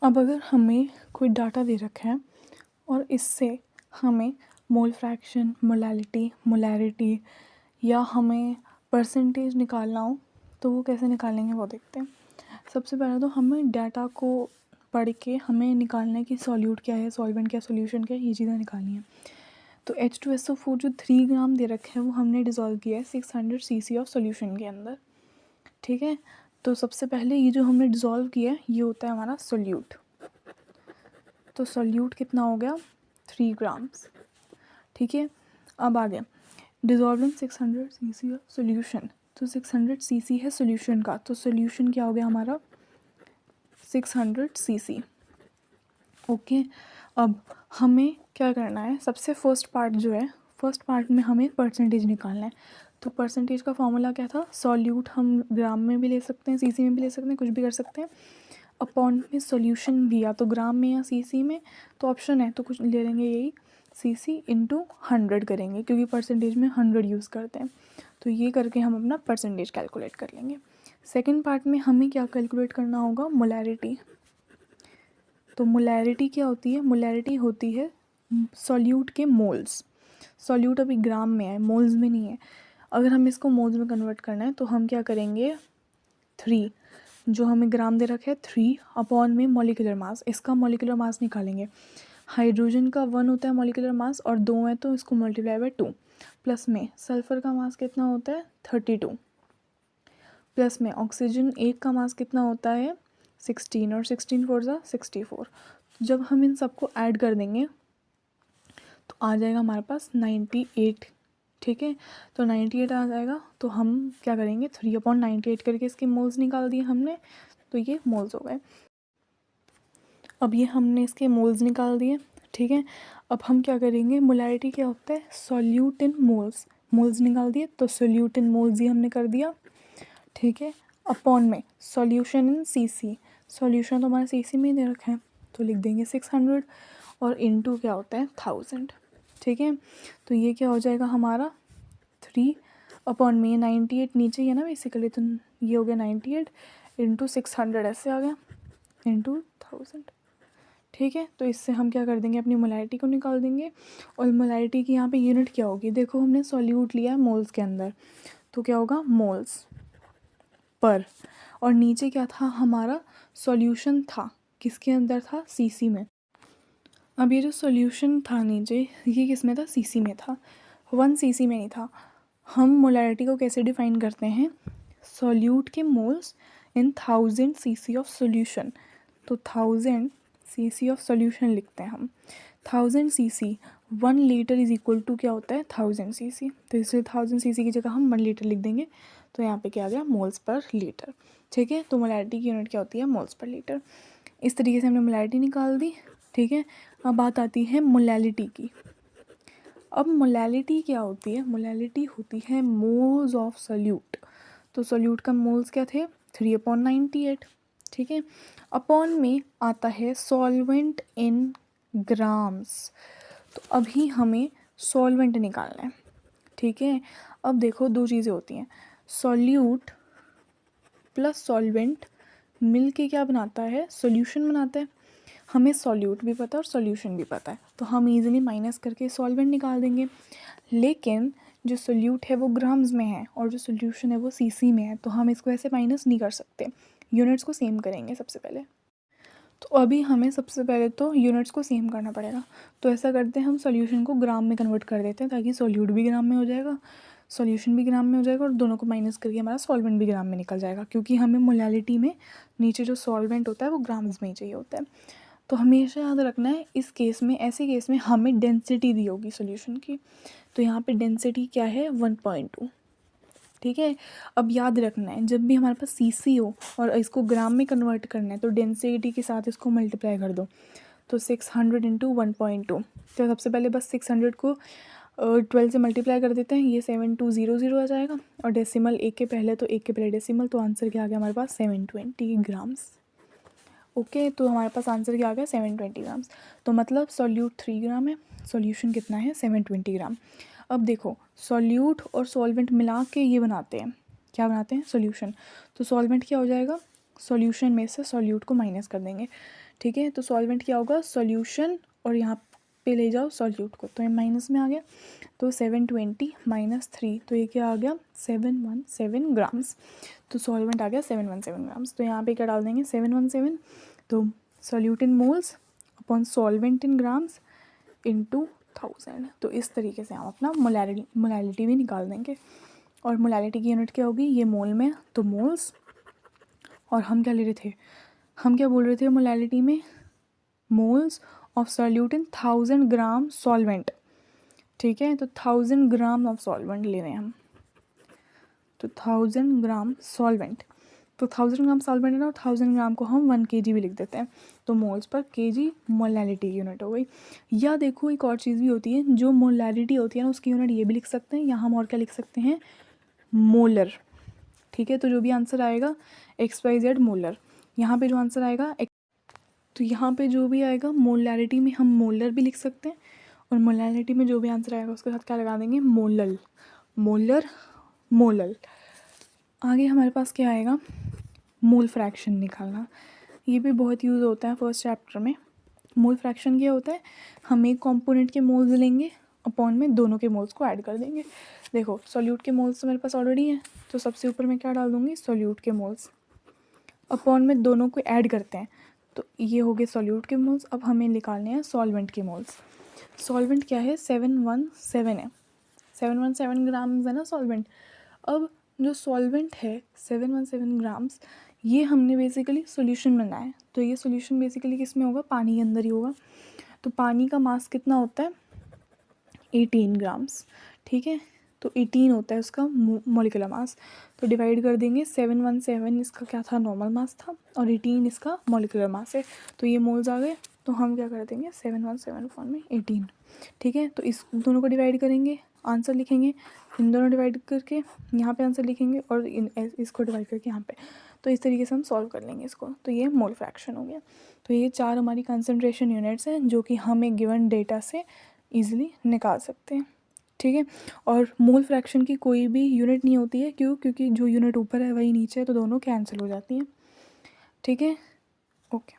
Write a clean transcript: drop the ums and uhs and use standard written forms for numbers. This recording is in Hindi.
अब अगर हमें कोई डाटा दे रखा है और इससे हमें मोल फ्रैक्शन, मोलालिटी, मोलैरिटी या हमें परसेंटेज निकालना हो तो वो कैसे निकालेंगे वो देखते हैं। सबसे पहले तो हमें डाटा को पढ़ के हमें निकालना है कि सॉल्यूट क्या है, सॉल्वेंट क्या है, सॉल्यूशन क्या है, ये चीज़ें निकालनी है। तो H2SO4 जो 3 ग्राम दे रखे हैं वो हमने डिज़ोल्व किया है 600 cc ऑफ सॉल्यूशन के अंदर। ठीक है, तो सबसे पहले ये जो हमने डिज़ोल्व किया है ये होता है हमारा सोल्यूट। तो सोल्यूट कितना हो गया 3 ग्राम्स। ठीक है, अब आगे dissolve in 600 cc of solution. तो 600 cc है सोल्यूशन का, तो सोल्यूशन क्या हो गया हमारा 600 cc। ओके, अब हमें क्या करना है, सबसे फर्स्ट पार्ट जो है, फर्स्ट पार्ट में हमें परसेंटेज निकालना है। तो परसेंटेज का फॉर्मूला क्या था, सॉल्यूट हम ग्राम में भी ले सकते हैं, सीसी में भी ले सकते हैं, कुछ भी कर सकते हैं। अपॉन में सॉल्यूशन भी या तो ग्राम में या सीसी में, तो ऑप्शन है तो कुछ ले लेंगे यही सीसी इंटू 100 करेंगे क्योंकि परसेंटेज में 100 यूज़ करते हैं। तो ये करके हम अपना परसेंटेज कैलकुलेट कर लेंगे। सेकेंड पार्ट में हमें क्या कैलकुलेट करना होगा, मोलैरिटी। तो मोलैरिटी क्या होती है, मोलैरिटी होती है सॉल्यूट के मोल्स। सॉल्यूट अभी ग्राम में है, मोल्स में नहीं है। अगर हमें इसको मोल्स में कन्वर्ट करना है तो हम क्या करेंगे, 3 जो हमें ग्राम दे रखा है 3 अपॉन में मॉलिक्यूलर मास, इसका मॉलिक्यूलर मास निकालेंगे। हाइड्रोजन का 1 होता है मॉलिक्यूलर मास और 2 है तो इसको मल्टीप्लाई बाय 2, प्लस में सल्फर का मास कितना होता है 32, प्लस में ऑक्सीजन एक का मास कितना होता है 16 और 16 4 ज़ा 64। जब हम इन सबको ऐड कर देंगे तो आ जाएगा हमारे पास 98। ठीक है, तो 98 आ जाएगा। तो हम क्या करेंगे 3/98 करके इसके मोल्स निकाल दिए हमने, तो ये मोल्स हो गए। अब ये हमने इसके मोल्स निकाल दिए। ठीक है, अब हम क्या करेंगे, मोलैरिटी क्या होता है, सॉल्यूट इन मोल्स, मोल्स निकाल दिए तो सॉल्यूट इन मोल्स ही हमने कर दिया। ठीक है, अपॉन में सॉल्यूशन इन सीसी, सॉल्यूशन तो हमारा सीसी में ही दे रखा है तो लिख देंगे 600 और इनटू क्या होता है 1000। ठीक है, तो ये क्या हो जाएगा हमारा 3 अपॉन में 98 नीचे ही है ना बेसिकली, तो ये हो गया 98 इंटू 600 ऐसे आ गया इंटू 1000। ठीक है, तो इससे हम क्या कर देंगे, अपनी मोलैरिटी को निकाल देंगे। और मोलैरिटी की यहाँ पे यूनिट क्या होगी, देखो हमने सॉल्यूट लिया है मोल्स के अंदर तो क्या होगा मोल्स पर, और नीचे क्या था हमारा सॉल्यूशन था, किसके अंदर था सीसी में। अब ये जो सॉल्यूशन था नीचे ये किस में था, सीसी में था, 1 सीसी में नहीं था। हम मोलैरिटी को कैसे डिफाइन करते हैं, सॉल्यूट के moles in 1000 cc of solution. तो 1000 cc ऑफ सॉल्यूशन लिखते हैं हम, 1000 cc 1 litre is equal to क्या होता है 1000 cc, तो इसलिए 1000 cc की जगह हम 1 लीटर लिख देंगे। तो यहाँ पे क्या आ गया मोल्स पर लीटर। ठीक है, तो मोलैरिटी की यूनिट क्या होती है मोल्स पर लीटर। इस तरीके से हमने मोलैरिटी निकाल दी। ठीक है, अब बात आती है मोलैलिटी की। अब मोलैलिटी क्या होती है, मोलैलिटी होती है मोल्स ऑफ सोल्यूट। तो सोल्यूट का मोल्स क्या थे 3/98। ठीक है, अपॉन में आता है सॉल्वेंट इन ग्राम्स। तो अभी हमें सॉल्वेंट निकालना है। ठीक है, अब देखो दो चीज़ें होती हैं, सॉल्यूट प्लस सॉल्वेंट मिल के क्या बनाता है, सॉल्यूशन बनाता है। हमें सॉल्यूट भी पता है और सॉल्यूशन भी पता है तो हम इजीली माइनस करके सॉल्वेंट निकाल देंगे। लेकिन जो सॉल्यूट है वो ग्राम्स में है और जो सॉल्यूशन है वो सीसी में है, तो हम इसको ऐसे माइनस नहीं कर सकते, यूनिट्स को सेम करेंगे सबसे पहले। तो अभी हमें सबसे पहले तो यूनिट्स को सेम करना पड़ेगा। तो ऐसा करते हैं हम सॉल्यूशन को ग्राम में कन्वर्ट कर देते हैं ताकि सॉल्यूट भी ग्राम में हो जाएगा, सॉल्यूशन भी ग्राम में हो जाएगा और दोनों को माइनस करके हमारा सॉल्वेंट भी ग्राम में निकल जाएगा, क्योंकि हमें मोलैलिटी में नीचे जो सॉल्वेंट होता है वो ग्राम्स में ही चाहिए होता है। तो हमेशा याद रखना है इस केस में, ऐसे केस में हमें डेंसिटी दी होगी सॉल्यूशन की, तो यहाँ पे डेंसिटी क्या है 1.2। ठीक है, अब याद रखना है जब भी हमारे पास सीसी हो और इसको ग्राम में कन्वर्ट करना है तो डेंसिटी के साथ इसको मल्टीप्लाई कर दो, तो 600 इंटू 1.2। तो सबसे पहले बस 600 को 12 से मल्टीप्लाई कर देते हैं, ये 7200 आ जाएगा और डेसिमल एक के पहले तो एक के पहले डेसिमल, तो आंसर क्या आ गया हमारे पास 720 ग्राम्स। ओके, तो हमारे पास आंसर क्या आ गया 720 ग्राम्स। तो मतलब सॉल्यूट 3 ग्राम है, सॉल्यूशन कितना है 720 ग्राम। अब देखो सॉल्यूट और सॉल्वेंट मिला के ये बनाते हैं, क्या बनाते हैं सॉल्यूशन। तो सॉल्वेंट क्या हो जाएगा सॉल्यूशन में से सॉल्यूट को माइनस कर देंगे, ठीक है। तो सॉल्वेंट क्या होगा, सॉल्यूशन, और यहाँ पे ले जाओ सॉल्यूट को, तो ये माइनस में आ गया। तो 720 माइनस 3, तो ये क्या आ गया 717 ग्राम्स। तो सॉल्वेंट आ गया 717 ग्राम्स। तो यहाँ पे क्या डाल देंगे 717, तो solute in moles upon solvent in grams into 1000। तो इस तरीके से हम अपना मोलैलिटी भी निकाल देंगे। और मोलैलिटी की यूनिट क्या होगी, ये मोल में, तो मोल्स, और हम क्या ले रहे थे, हम क्या बोल रहे थे मोलैलिटी में, moles of solute in 1000 gram solvent, ठीक है। तो 1000 ग्राम ऑफ सॉल्वेंट ले रहे हैं हम, तो 1000 ग्राम सॉल्वेंट, तो 1000 ग्राम सॉल्वेंट है ना, 1000 ग्राम को हम 1 kg भी लिख देते हैं, तो moles per kg molality unit हो गई। या देखो एक और चीज़ भी होती है, जो मोलैलिटी होती है ना उसकी यूनिट ये भी लिख सकते हैं, या हम और क्या लिख सकते हैं, मोलर, ठीक है। तो जो भी आंसर आएगा XYZ मोलर, यहाँ पे जो आंसर आएगा, तो यहाँ पे जो भी आएगा मोलैरिटी में हम मोलर भी लिख सकते हैं, और मोलैलिटी में जो भी आंसर आएगा उसके साथ क्या लगा देंगे, मोलल, मोलर, मोलल। आगे हमारे पास क्या आएगा, मोल फ्रैक्शन निकालना। ये भी बहुत यूज़ होता है फर्स्ट चैप्टर में। मोल फ्रैक्शन क्या होता है, हम एक कंपोनेंट के मोल्स लेंगे, अपॉन में दोनों के मोल्स को ऐड कर देंगे। देखो सॉल्यूट के मोल्स तो मेरे पास ऑलरेडी हैं, तो सबसे ऊपर मैं क्या डाल दूँगी, सॉल्यूट के मोल्स, अपॉन में दोनों को ऐड करते हैं, तो ये हो गए सॉल्यूट के मोल्स। अब हमें निकालने हैं सॉल्वेंट के मोल्स। सॉल्वेंट क्या है, 717 है, 717 ग्राम्स है ना सॉल्वेंट। अब जो सॉल्वेंट है 717 ग्राम्स, ये हमने बेसिकली सॉल्यूशन बनाया है, तो ये सॉल्यूशन बेसिकली किस में होगा, पानी के अंदर ही होगा। तो पानी का मास कितना होता है, 18 ग्राम्स, ठीक है। तो 18 होता है उसका मॉलिक्यूलर मास, तो डिवाइड कर देंगे, 717 इसका क्या था, नॉर्मल मास था, और 18 इसका मॉलिक्यूलर मास है, तो ये मोल्स आ गए। तो हम क्या कर देंगे 717 फॉर्म में 18, ठीक है। तो इस दोनों को डिवाइड करेंगे, आंसर लिखेंगे, इन दोनों डिवाइड करके यहाँ पे आंसर लिखेंगे, और इसको डिवाइड करके यहाँ पे। तो इस तरीके से हम सॉल्व कर लेंगे इसको। तो ये मोल फ्रैक्शन हो गया। तो ये 4 हमारी कंसंट्रेशन यूनिट्स हैं जो कि हम एक गिवन डेटा से ईजिली निकाल सकते हैं, ठीक है। और मोल फ्रैक्शन की कोई भी यूनिट नहीं होती है, क्यों, क्योंकि जो यूनिट ऊपर है वही नीचे है, तो दोनों कैंसिल हो जाती हैं, ठीक है। ओके।